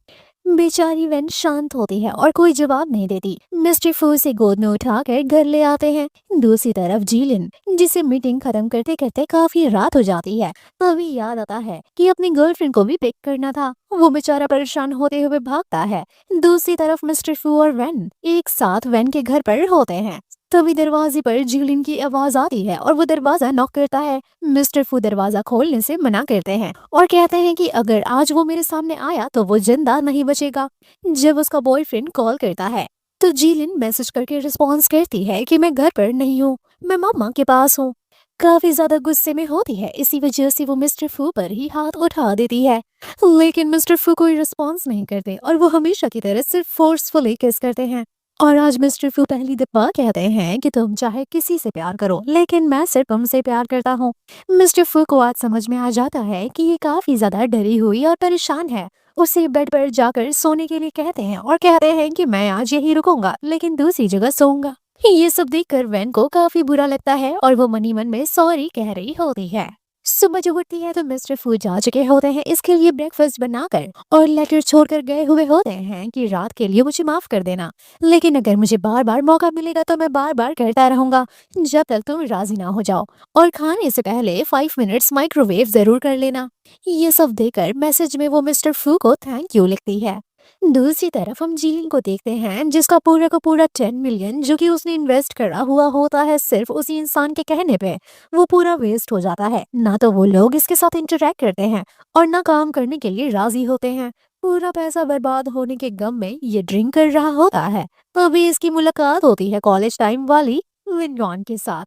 बेचारी वैन शांत होती है और कोई जवाब नहीं देती। मिस्टर फू उसे गोद में उठाकर घर ले आते हैं। दूसरी तरफ जीलिन, जिसे मीटिंग खत्म करते करते काफी रात हो जाती है, तभी याद आता है कि अपनी गर्लफ्रेंड को भी पिक करना था। वो बेचारा परेशान होते हुए भागता है। दूसरी तरफ मिस्टर फू और वैन एक साथ वैन के घर पर होते हैं। तभी दरवाजे पर जीलिन की आवाज आती है और वो दरवाजा नॉक करता है। मिस्टर फू दरवाजा खोलने से मना करते हैं और कहते हैं कि अगर आज वो मेरे सामने आया तो वो जिंदा नहीं बचेगा। जब उसका बॉयफ्रेंड कॉल करता है तो जीलिन मैसेज करके रिस्पॉन्स करती है कि मैं घर पर नहीं हूँ, मैं मामा के पास हूँ। काफी ज्यादा गुस्से में होती है, इसी वजह से वो मिस्टर फू पर ही हाथ उठा देती है, लेकिन मिस्टर फू कोई रिस्पॉन्स नहीं करते और वो हमेशा की तरह सिर्फ फोर्सफुली किस करते हैं। और आज मिस्टर फू पहली दफा कहते हैं कि तुम चाहे किसी से प्यार करो, लेकिन मैं सिर्फ तुमसे प्यार करता हूँ। मिस्टर फू को आज समझ में आ जाता है कि ये काफी ज्यादा डरी हुई और परेशान है। उसे बेड पर जाकर सोने के लिए कहते हैं और कहते हैं कि मैं आज यही रुकूंगा, लेकिन दूसरी जगह सोऊंगा। ये सब देखकर वैन को काफी बुरा लगता है और वो मनी मन में सॉरी कह रही होती है। सुबह जब उठती है तो मिस्टर फू जा चुके होते हैं इसके लिए ब्रेकफास्ट बनाकर, और लेटर छोड़कर गए हुए होते हैं कि रात के लिए मुझे माफ कर देना, लेकिन अगर मुझे बार बार मौका मिलेगा तो मैं बार बार करता रहूंगा जब तक तुम राजी ना हो जाओ, और खाने से पहले 5 मिनट्स माइक्रोवेव जरूर कर लेना। ये सब देकर मैसेज में वो मिस्टर फू को थैंक यू लिखती है। दूसरी तरफ हम जीलिन को देखते हैं जिसका पूरा का पूरा 10 मिलियन जो कि उसने इन्वेस्ट करा हुआ होता है सिर्फ उसी इंसान के कहने पे, वो पूरा वेस्ट हो जाता है। ना तो वो लोग इसके साथ इंटरेक्ट करते हैं और ना काम करने के लिए राजी होते हैं। पूरा पैसा बर्बाद होने के गम में ये ड्रिंक कर रहा होता है। तभी इसकी मुलाकात होती है कॉलेज टाइम वाली विनयॉन के साथ।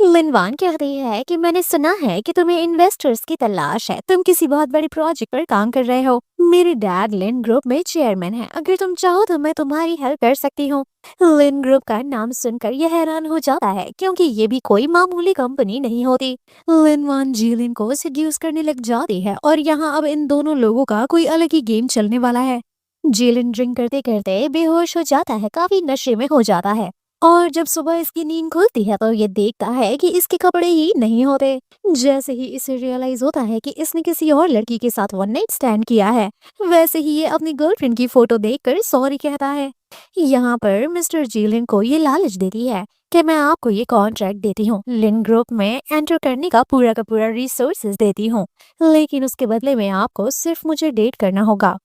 लिनवान कहती है कि मैंने सुना है कि तुम्हें इन्वेस्टर्स की तलाश है, तुम किसी बहुत बड़े प्रोजेक्ट पर काम कर रहे हो। मेरे डैड लिन ग्रुप में चेयरमैन है, अगर तुम चाहो तो मैं तुम्हारी हेल्प कर सकती हूँ। लिन ग्रुप का नाम सुनकर यह हैरान हो जाता है क्योंकि ये भी कोई मामूली कंपनी नहीं होती। लिनवान जीलिन को सिड्यूस करने लग जाती है और यहाँ अब इन दोनों लोगों का कोई अलग ही गेम चलने वाला है। जेलिन ड्रिंक करते करते बेहोश हो जाता है, काफी नशे में हो जाता है। और जब सुबह इसकी नींद खुलती है तो ये देखता है कि इसके कपड़े ही नहीं होते। जैसे ही इसे रियलाइज होता है कि इसने किसी और लड़की के साथ वन नाइट स्टैंड किया है, वैसे ही ये अपनी गर्लफ्रेंड की फोटो देखकर सॉरी कहता है। यहाँ पर मिस्टर जीलिन को ये लालच देती है कि मैं आपको ये कॉन्ट्रैक्ट देती हूँ, लिन ग्रुप में एंटर करने का पूरा रिसोर्सेज देती हूँ, लेकिन उसके बदले में आपको सिर्फ मुझे डेट करना होगा।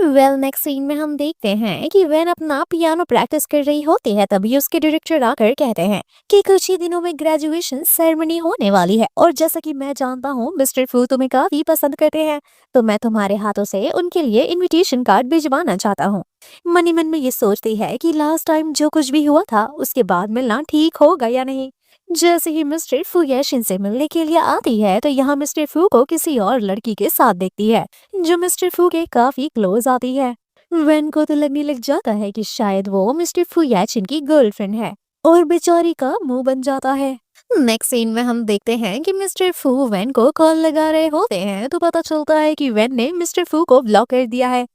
नेक्स्ट सीन में हम देखते हैं कि वेन अपना पियानो प्रैक्टिस कर रही होती है, तभी उसके डायरेक्टर आकर कहते हैं कि कुछ ही दिनों में ग्रेजुएशन सेरेमनी होने वाली है और जैसा कि मैं जानता हूँ मिस्टर फू तुम्हें काफी पसंद करते हैं, तो मैं तुम्हारे हाथों से उनके लिए इनविटेशन कार्ड भिजवाना चाहता हूँ। मनी मन में ये सोचती है कि लास्ट टाइम जो कुछ भी हुआ था उसके बाद मिलना ठीक होगा या नहीं। जैसे ही मिस्टर फू याशिन से मिलने के लिए आती है तो यहाँ मिस्टर फू को किसी और लड़की के साथ देखती है जो मिस्टर फू के काफी क्लोज आती है। वेन को तो लगने लग जाता है कि शायद वो मिस्टर फू याशिन की गर्लफ्रेंड है और बेचारी का मुंह बन जाता है। नेक्स्ट सीन में हम देखते हैं कि मिस्टर फू वेन को कॉल लगा रहे होते हैं तो पता चलता है कि वेन ने मिस्टर फू को ब्लॉक कर दिया है।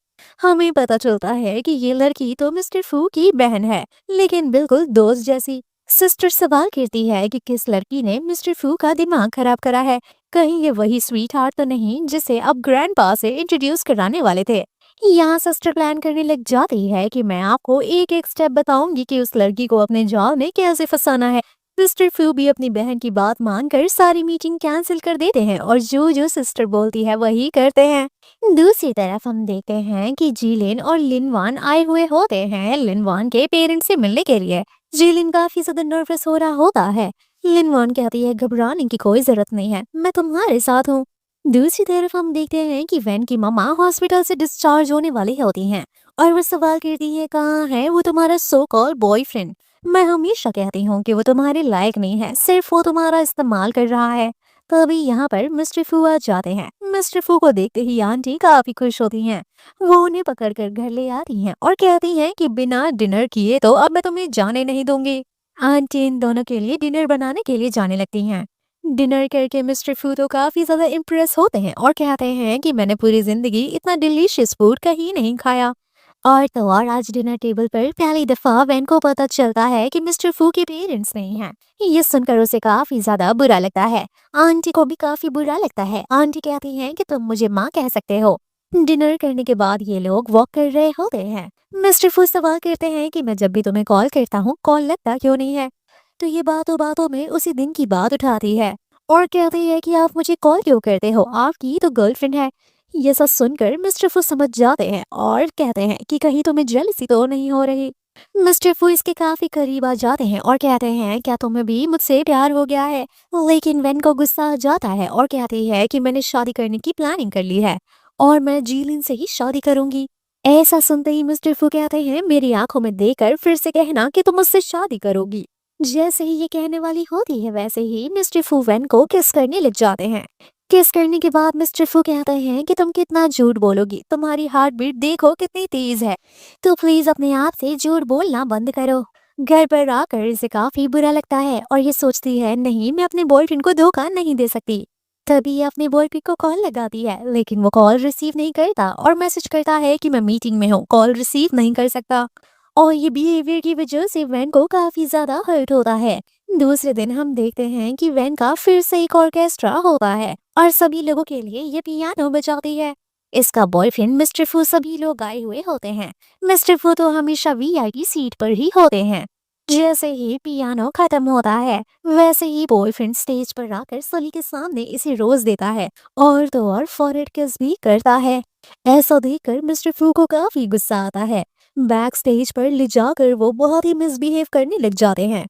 हमें पता चलता है कि ये लड़की तो मिस्टर फू की बहन है, लेकिन बिल्कुल दोस्त जैसी। सिस्टर सवाल करती है कि किस लड़की ने मिस्टर फू का दिमाग खराब करा है, कहीं ये वही स्वीट हार्ट तो नहीं जिसे अब ग्रैंडपा से इंट्रोड्यूस कराने वाले थे। यहाँ सिस्टर प्लान करने लग जाती है कि मैं आपको एक एक स्टेप बताऊंगी कि उस लड़की को अपने जाल में कैसे फंसाना है। मिस्टर फू भी अपनी बहन की बात मानकर सारी मीटिंग कैंसिल कर देते हैं और जो जो सिस्टर बोलती है वही करते हैं। दूसरी तरफ हम देखते हैं कि जीलिन और लिनवान आए हुए होते हैं लिनवान के पेरेंट्स से मिलने के लिए। जीलिन काफी ज्यादा नर्वस हो रहा होता है। लिनवान कहती है घबराने की कोई जरूरत नहीं है, मैं तुम्हारे साथ हूँ। दूसरी तरफ हम देखते हैं कि वैन की मम्मा हॉस्पिटल से डिस्चार्ज होने वाली होती हैं और वो सवाल करती है कहाँ है वो तुम्हारा सो कॉल्ड बॉयफ्रेंड। मैं हमेशा कहती हूँ कि वो तुम्हारे लायक नहीं है, सिर्फ वो तुम्हारा इस्तेमाल कर रहा है। तभी यहाँ पर मिस्टर फू आ जाते हैं। मिस्टर फू को देखते ही आंटी काफी खुश होती हैं। वो उन्हें पकड़कर घर ले आती हैं और कहती हैं कि बिना डिनर किए तो अब मैं तुम्हें जाने नहीं दूंगी। आंटी इन दोनों के लिए डिनर बनाने के लिए जाने लगती हैं। डिनर करके मिस्टर फू तो काफी ज्यादा इम्प्रेस होते हैं और कहते हैं कि मैंने पूरी जिंदगी इतना डिलीशियस फूड कहीं नहीं खाया। और तो और आज डिनर टेबल पर पहली दफा वैन को पता चलता है कि मिस्टर फू के पेरेंट्स नहीं हैं। ये सुनकर उसे काफी ज्यादा बुरा लगता है। आंटी को भी काफी बुरा लगता है। आंटी कहती हैं कि तुम मुझे माँ कह सकते हो। डिनर करने के बाद ये लोग वॉक कर रहे होते हैं। मिस्टर फू सवाल करते हैं कि मैं जब भी तुम्हें कॉल करता हूँ कॉल लगता क्यों नहीं है। तो ये बातों बातों में उसी दिन की बात उठाती है और कहती है कि आप मुझे कॉल क्यों करते हो, आपकी तो गर्लफ्रेंड है। ये सब सुनकर मिस्टर फू समझ जाते हैं और कहते हैं कि कहीं तुम्हें जेलसी तो नहीं हो रही। मिस्टर फू इसके काफी करीब आ जाते हैं और कहते हैं क्या तुम्हें भी मुझसे प्यार हो गया है। लेकिन वेन को गुस्सा आ जाता है और कहती है कि मैंने शादी करने की प्लानिंग कर ली है और मैं जीलिन से ही शादी करूंगी। ऐसा सुनते ही मिस्टर फू कहते हैं मेरी आंखों में देखकर फिर से कहना कि तुम मुझसे शादी करोगी। जैसे ही ये कहने वाली होती है वैसे ही मिस्टर फू वेन को किस करने लग जाते हैं। किस करने के बाद मिस्टर फू कहते हैं कि तुम कितना झूठ बोलोगी, तुम्हारी हार्ट बीट देखो कितनी तेज है, तो प्लीज अपने आप से झूठ बोलना बंद करो। घर पर आकर इसे काफी बुरा लगता है और ये सोचती है नहीं मैं अपने बॉयफ्रेंड को धोखा नहीं दे सकती। तभी ये अपने बॉयफ्रेंड को कॉल लगाती है लेकिन वो कॉल रिसीव नहीं करता और मैसेज करता है कि मैं मीटिंग में हूँ, कॉल रिसीव नहीं कर सकता। और ये बिहेवियर की वजह से वैन को काफी ज्यादा हर्ट होता है। दूसरे दिन हम देखते हैं कि वैन का फिर से एक ऑर्केस्ट्रा होता है और सभी लोगों के लिए ये पियानो बजाती है। इसका बॉयफ्रेंड मिस्टर फू सभी लोग आए हुए होते हैं। मिस्टर फू तो हमेशा वीआईपी सीट पर ही होते हैं। जैसे ही पियानो खत्म होता है वैसे ही बॉयफ्रेंड स्टेज पर आकर सभी के सामने इसे रोज देता है और तो और फॉरहेड किस भी करता है। ऐसा देखकर मिस्टर फू को काफी गुस्सा आता है। बैक स्टेज पर ले जाकर वो बहुत ही मिसबिहेव करने लग जाते हैं।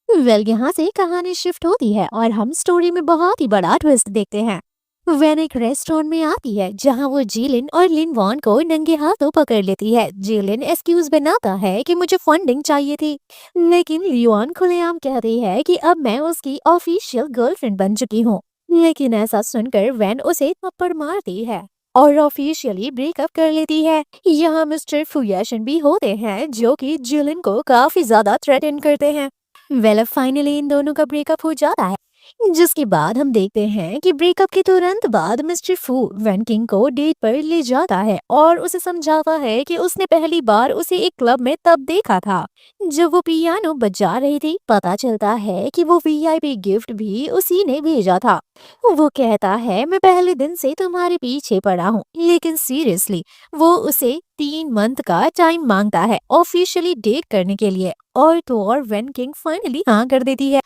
यहाँ से कहानी शिफ्ट होती है और हम स्टोरी में बहुत ही बड़ा ट्विस्ट देखते हैं। वैन एक रेस्टोरेंट में आती है जहां वो जीलिन और लिन वॉन को नंगे हाथों पकड़ लेती है। जीलिन एक्सक्यूज बनाता है कि मुझे फंडिंग चाहिए थी, लेकिन लियोन खुलेआम कहती है कि अब मैं उसकी ऑफिशियल गर्लफ्रेंड बन चुकी हूँ। लेकिन ऐसा सुनकर वैन उसे थप्पड़ मारती है और ऑफिशियली ब्रेकअप कर लेती है। यहाँ मिस्टर फुयाशन भी होते हैं जो कि जीलिन को काफी ज्यादा थ्रेटन करते हैं। वेल फाइनली इन दोनों का ब्रेकअप हो जाता है, जिसके बाद हम देखते हैं कि ब्रेकअप के तुरंत बाद मिस्टर फू वैन किंग को डेट पर ले जाता है और उसे समझाता है कि उसने पहली बार उसे एक क्लब में तब देखा था जब वो पियानो बजा रही थी। पता चलता है कि वो वीआईपी गिफ्ट भी उसी ने भेजा था। वो कहता है मैं पहले दिन से तुम्हारे पीछे पड़ा हूँ, लेकिन सीरियसली वो उसे 3 मंथ का टाइम मांगता है ऑफिशियली डेट करने के लिए। और तो और वैन किंग फाइनली हाँ कर देती है।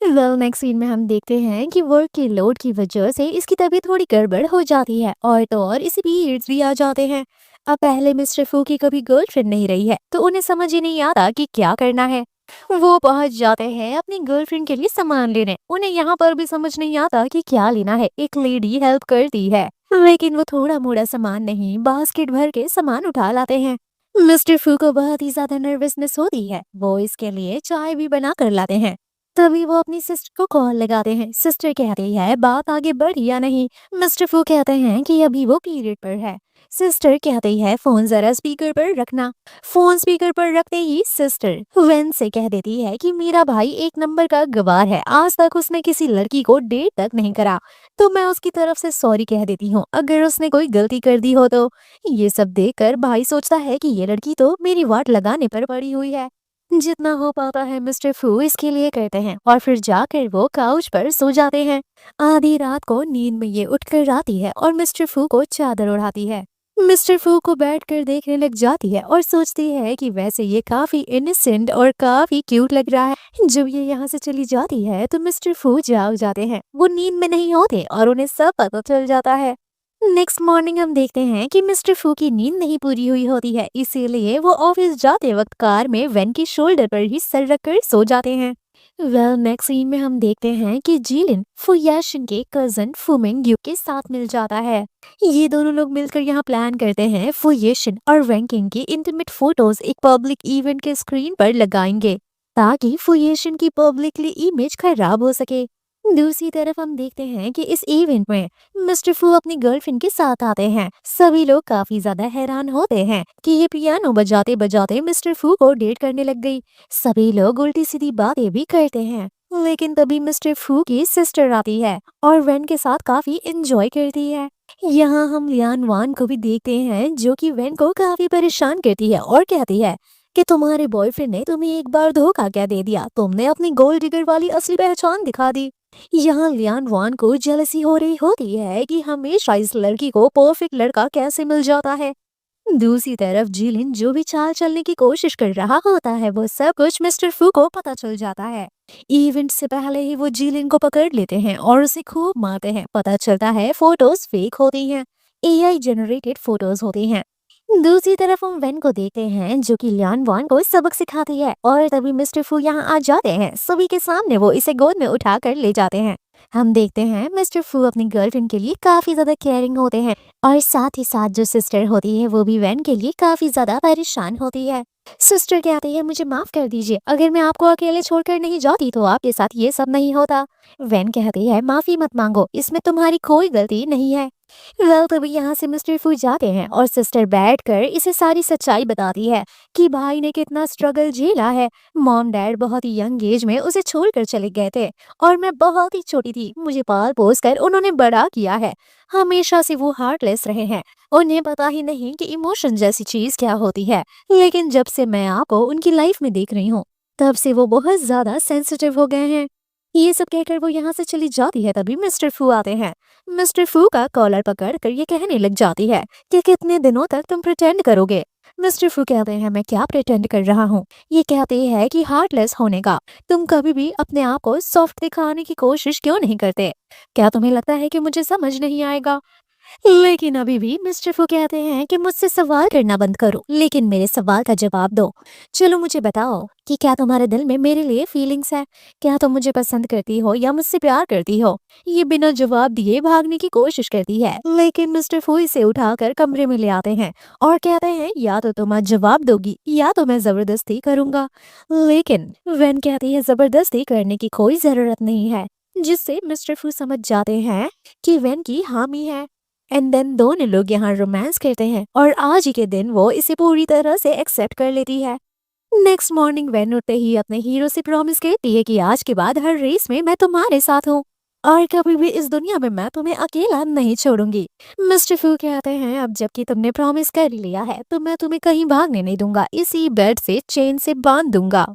वेल नेक्स्ट सीन में हम देखते हैं कि वर्क के लोड की वजह से इसकी तबीयत थोड़ी गड़बड़ हो जाती है और तो और इसे पीरियड्स भी आ जाते हैं। अब पहले मिस्टर फू की कभी गर्लफ्रेंड नहीं रही है तो उन्हें समझ ही नहीं आता कि क्या करना है। वो पहुंच जाते हैं अपनी गर्लफ्रेंड के लिए सामान लेने। उन्हें यहाँ पर भी समझ नहीं आता कि क्या लेना है। एक लेडी हेल्प करती है, लेकिन वो थोड़ा मोड़ा सामान नहीं बास्केट भर के सामान उठा लाते हैं। मिस्टर फू को बहुत ही ज्यादा नर्वसनेस होती है। वो इसके लिए चाय भी बना कर लाते हैं। तभी वो अपनी सिस्टर को कॉल लगाते हैं। सिस्टर कहती है बात आगे बढ़ी या नहीं। मिस्टर फू कहते हैं कि अभी वो पीरियड पर है। सिस्टर कहती है फोन जरा स्पीकर पर रखना। फोन स्पीकर पर रखते ही सिस्टर वेन से कह देती है कि मेरा भाई एक नंबर का गवार है, आज तक उसने किसी लड़की को डेट तक नहीं करा, तो मैं उसकी तरफ से सॉरी कह देती हूँ अगर उसने कोई गलती कर दी हो तो। ये सब देखकर भाई सोचता है कि ये लड़की तो मेरी वाट लगाने पर पड़ी हुई है। जितना हो पाता है मिस्टर फू इसके लिए करते हैं और फिर जाकर वो काउच पर सो जाते हैं। आधी रात को नींद में ये उठकर आती है और मिस्टर फू को चादर उड़ाती है। मिस्टर फू को बैठकर देखने लग जाती है और सोचती है कि वैसे ये काफी इनोसेंट और काफी क्यूट लग रहा है। जब ये यहाँ से चली जाती है तो मिस्टर फू जाग जाते हैं। वो नींद में नहीं होते और उन्हें सब पता चल जाता है। नेक्स्ट मॉर्निंग हम देखते हैं कि मिस्टर फू की नींद नहीं पूरी हुई होती है, इसीलिए वो ऑफिस जाते वक्त कार में वैन की शोल्डर पर ही सर रखकर सो जाते हैं। वेल नेक्स्ट सीन में हम देखते हैं कि जीलिन फुयाशिन के कजन फुमिंग यू के साथ मिल जाता है। ये दोनों लोग मिलकर यहाँ प्लान करते हैं फुयाशिन और वैंकिंग की इंटीमेट फोटोज एक पब्लिक इवेंट के स्क्रीन पर लगाएंगे ताकि फुयाशिन की पब्लिकली इमेज खराब हो सके। दूसरी तरफ हम देखते हैं कि इस इवेंट में मिस्टर फू अपनी गर्लफ्रेंड के साथ आते हैं। सभी लोग काफी ज्यादा हैरान होते हैं कि ये पियानो बजाते बजाते मिस्टर फू को डेट करने लग गई। सभी लोग उल्टी सीधी बातें भी करते हैं, लेकिन तभी मिस्टर फू की सिस्टर आती है और वैन के साथ काफी एंजॉय करती है। यहाँ हम लियान वान को भी देखते हैं जो कि वैन को काफी परेशान करती है और कहती है कि तुम्हारे बॉयफ्रेंड ने तुम्हें एक बार धोखा क्या दे दिया, तुमने अपनी गोल्ड डिगर वाली असली पहचान दिखा दी। यहाँ लियान वान को जेलसी हो रही होती है कि हमेशा इस लड़की को परफेक्ट लड़का कैसे मिल जाता है। दूसरी तरफ जीलिन जो भी चाल चलने की कोशिश कर रहा होता है वो सब कुछ मिस्टर फू को पता चल जाता है। इवेंट से पहले ही वो जीलिन को पकड़ लेते हैं और उसे खूब मारते हैं। पता चलता है फोटोज फेक होती हैं, एआई जनरेटेड फोटोज होती हैं। दूसरी तरफ हम वेन को देखते हैं जो कि लियान वान को सबक सिखाती है और तभी मिस्टर फू यहाँ आ जाते हैं। सभी के सामने वो इसे गोद में उठाकर ले जाते हैं। हम देखते हैं मिस्टर फू अपनी गर्लफ्रेंड के लिए काफी ज्यादा केयरिंग होते हैं और साथ ही साथ जो सिस्टर होती है वो भी वेन के लिए काफी ज्यादा परेशान होती है। सिस्टर कहती है मुझे माफ कर दीजिए, अगर मैं आपको अकेले छोड़कर नहीं जाती तो आपके साथ ये सब नहीं होता। वेन कहती है माफी मत मांगो, इसमें तुम्हारी कोई गलती नहीं है। वेल तभी यहाँ से मिस्टर फू जाते हैं और सिस्टर बैठकर इसे सारी सच्चाई बताती है कि भाई ने कितना स्ट्रगल झेला है। मॉम डैड बहुत ही यंग एज में उसे छोड़कर चले गए थे और मैं बहुत ही छोटी थी, मुझे पाल पोस कर उन्होंने बड़ा किया है। हमेशा से वो हार्टलेस रहे हैं, उन्हें पता ही नहीं कि इमोशन जैसी चीज क्या होती है। लेकिन जब से मैं आपको उनकी लाइफ में देख रही हूँ तब से वो बहुत ज्यादा सेंसिटिव हो गए हैं। ये सब कहकर वो यहाँ से चली जाती है। तभी मिस्टर फू आते हैं। मिस्टर फू का कॉलर पकड़ कर ये कहने लग जाती है कि कितने दिनों तक तुम प्रिटेंड करोगे। मिस्टर फू कहते हैं मैं क्या प्रिटेंड कर रहा हूँ। ये कहते हैं कि हार्टलेस होने का तुम कभी भी अपने आप को सॉफ्ट दिखाने की कोशिश क्यों नहीं करते। क्या तुम्हें लगता है कि मुझे समझ नहीं आएगा। लेकिन अभी भी मिस्टर फू कहते हैं कि मुझसे सवाल करना बंद करो, लेकिन मेरे सवाल का जवाब दो। चलो मुझे बताओ कि क्या तुम्हारे दिल में मेरे लिए फीलिंग्स है? क्या तुम मुझे पसंद करती हो या मुझसे प्यार करती हो? ये बिना जवाब दिए भागने की कोशिश करती है, लेकिन मिस्टर फू इसे उठाकर कमरे में ले आते हैं और कहते हैं या तो तुम आज जवाब दोगी या तो मैं जबरदस्ती करूंगा। लेकिन वेन कहती है जबरदस्ती करने की कोई जरूरत नहीं है, जिससे मिस्टर फू समझ जाते हैं कि वेन की हामी है। एंड देन दोनों लोग यहाँ रोमांस करते हैं और आज ही के दिन वो इसे पूरी तरह से एक्सेप्ट कर लेती है। नेक्स्ट मॉर्निंग वैन उठते ही अपने हीरो से प्रॉमिस करती है कि आज के बाद हर रेस में मैं तुम्हारे साथ हूँ और कभी भी इस दुनिया में मैं तुम्हें अकेला नहीं छोड़ूंगी। मिस्टर फू कहते हैं अब जबकि तुमने प्रॉमिस कर लिया है तो मैं तुम्हें कहीं भागने नहीं दूंगा, इसी बेड से चेन से बांध दूंगा।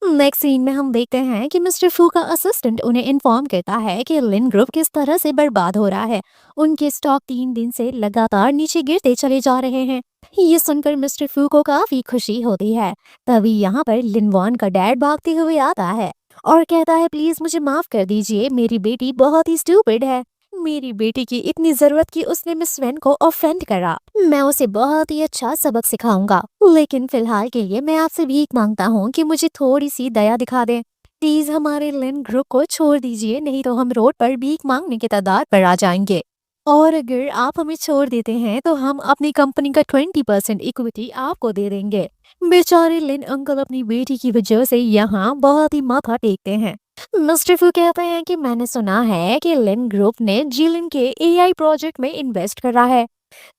नेक्स्ट सीन में हम देखते हैं कि मिस्टर फू का असिस्टेंट उन्हें इन्फॉर्म करता है कि लिन ग्रुप किस तरह से बर्बाद हो रहा है। उनके स्टॉक 3 दिन से लगातार नीचे गिरते चले जा रहे हैं। ये सुनकर मिस्टर फू को काफी खुशी होती है। तभी यहाँ पर लिन वॉन का डैड भागते हुए आता है और कहता है प्लीज मुझे माफ कर दीजिए, मेरी बेटी बहुत ही स्टूपिड है। मेरी बेटी की इतनी जरूरत कि उसने मिस वेन को ऑफेंड करा। मैं उसे बहुत ही अच्छा सबक सिखाऊंगा, लेकिन फिलहाल के लिए मैं आपसे भीख मांगता हूँ कि मुझे थोड़ी सी दया दिखा दें। प्लीज हमारे लिन ग्रुप को छोड़ दीजिए, नहीं तो हम रोड पर भीख मांगने के तादाद पर आ जाएंगे। और अगर आप हमें छोड़ देते हैं तो हम अपनी कंपनी का 20% इक्विटी आपको दे देंगे। बेचारे लिन अंकल अपनी बेटी की वजह से यहाँ बहुत ही माथा टेकते हैं। मिस्टर फू कहते हैं कि मैंने सुना है कि लिन ग्रुप ने जिलिन के एआई प्रोजेक्ट में इन्वेस्ट करा है,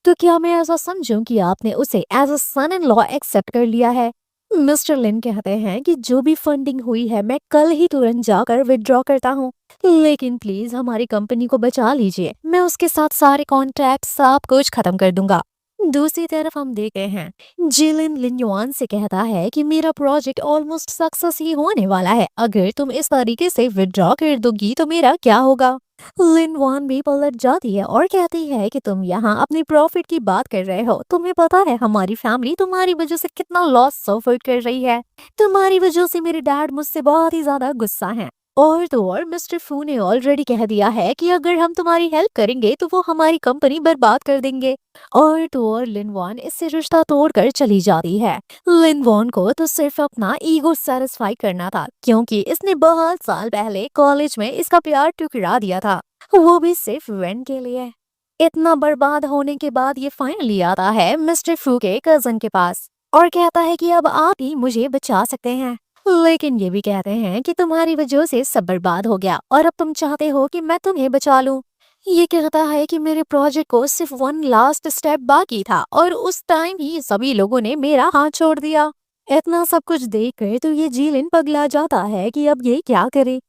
तो क्या मैं ऐसा समझूं कि आपने उसे as a son in law accept कर लिया है? मिस्टर लिन कहते हैं कि जो भी फंडिंग हुई है मैं कल ही तुरंत जाकर विड्रॉ करता हूँ, लेकिन प्लीज हमारी कंपनी को बचा लीजिए, मैं उसके साथ सारे कॉन्ट्रैक्ट सब कुछ खत्म कर दूंगा। दूसरी तरफ हम देखते हैं जिलिन लिन युआन से कहता है कि मेरा प्रोजेक्ट ऑलमोस्ट सक्सेस ही होने वाला है, अगर तुम इस तरीके से विड्रॉ कर दोगी तो मेरा क्या होगा? लिन वान भी पलट जाती है और कहती है कि तुम यहाँ अपने प्रॉफिट की बात कर रहे हो, तुम्हें पता है हमारी फैमिली तुम्हारी वजह से कितना लॉस सफर कर रही है। तुम्हारी वजह से मेरे डैड मुझसे बहुत ही ज्यादा गुस्सा हैं। और तो और मिस्टर फू ने ऑलरेडी कह दिया है कि अगर हम तुम्हारी हेल्प करेंगे तो वो हमारी कंपनी बर्बाद कर देंगे। और तो और लिन वॉन इससे रिश्ता तोड़कर चली जाती है। लिन वॉन को तो सिर्फ अपना ईगो सेटिस्फाई करना था, क्योंकि इसने बहुत साल पहले कॉलेज में इसका प्यार ठुकरा दिया था, वो भी सिर्फ वेन के लिए। इतना बर्बाद होने के बाद ये फाइनली आता है मिस्टर फू के कजन के पास और कहता है कि अब आप ही मुझे बचा सकते हैं, लेकिन ये भी कहते हैं कि तुम्हारी वजह से सब बर्बाद हो गया और अब तुम चाहते हो कि मैं तुम्हें बचा लूं। ये कहता है कि मेरे प्रोजेक्ट को सिर्फ वन लास्ट स्टेप बाकी था और उस टाइम ही सभी लोगों ने मेरा हाथ छोड़ दिया। इतना सब कुछ देखकर तो ये जिलिन पगला जाता है कि अब ये क्या करे।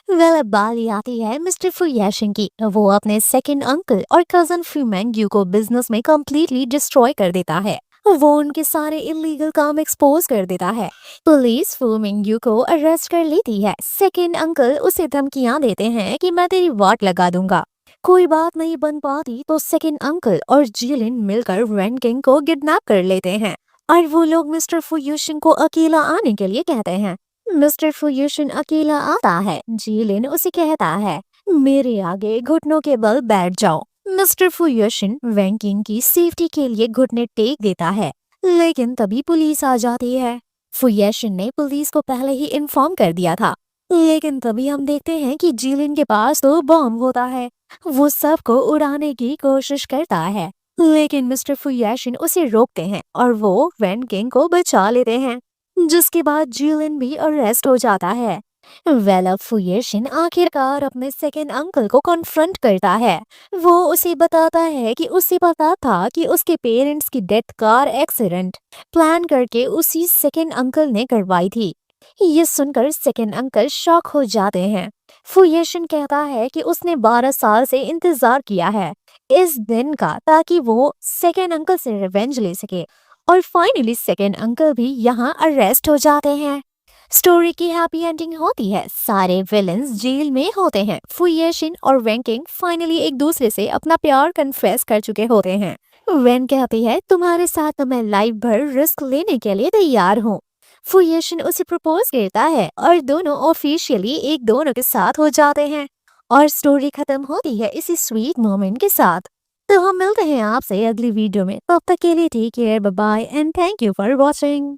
वेल अब बारी आती है मिस्टर फुयाशिन की। वो अपने सेकंड अंकल और कजन फ्यूमेंग्यू को बिजनेस में कम्प्लीटली डिस्ट्रॉय कर देता है। वो उनके सारे इलीगल काम एक्सपोज कर देता है। पुलिस फ्यूमेंग्यू को अरेस्ट कर लेती है। सेकंड अंकल उसे धमकियां देते हैं कि मैं तेरी वाट लगा दूंगा। कोई बात नहीं बन पाती तो सेकंड अंकल और जिलिन मिलकर वेन किंग को किडनैप कर लेते हैं और वो लोग मिस्टर फुयूशन को अकेला आने के लिए कहते हैं। मिस्टर फुयूशन अकेला आता है। जिलिन उसे कहता है मेरे आगे घुटनों के बल बैठ जाओ। मिस्टर फुयूशन वेन किंग की सेफ्टी के लिए घुटने टेक देता है, लेकिन तभी पुलिस आ जाती है। फुयूशन ने पुलिस को पहले ही इन्फॉर्म कर दिया था, लेकिन तभी हम देखते हैं कि जिलिन के पास तो बॉम्ब होता है। वो सबको उड़ाने की कोशिश करता है, लेकिन मिस्टर फुयाशिन उसे रोकते हैं और वो वेन किंग को बचा लेते हैं, जिसके बाद जिलिन भी अरेस्ट हो जाता है। वेल अब फुयाशिन आखिरकार अपने सेकंड अंकल को कॉन्फ्रंट करता है। वो उसे बताता है कि उसे पता था कि उसके पेरेंट्स की डेथ कार एक्सीडेंट प्लान करके उसी सेकंड अंकल ने करवाई थी। ये सुनकर सेकंड अंकल शॉक हो जाते हैं। फुयेशन कहता है कि उसने 12 साल से इंतजार किया है इस दिन का, ताकि वो सेकंड अंकल से रिवेंज ले सके। और फाइनली सेकंड अंकल भी यहाँ अरेस्ट हो जाते हैं। स्टोरी की हैप्पी एंडिंग होती है। सारे विलेंस जेल में होते हैं। फुयेशिन और वेन किंग फाइनली एक दूसरे से अपना प्यार कन्फेस कर चुके होते हैं। वेन कहती है तुम्हारे साथ तो मैं लाइफ भर रिस्क लेने के लिए तैयार हूँ। फुयेशिन उसे प्रपोज करता है और दोनों ऑफिशियली एक दोनों के साथ हो जाते हैं और स्टोरी खत्म होती है इसी स्वीट मोमेंट के साथ। तो हम मिलते हैं आपसे अगली वीडियो में। तब तक के लिए take care, bye bye and thank you for watching.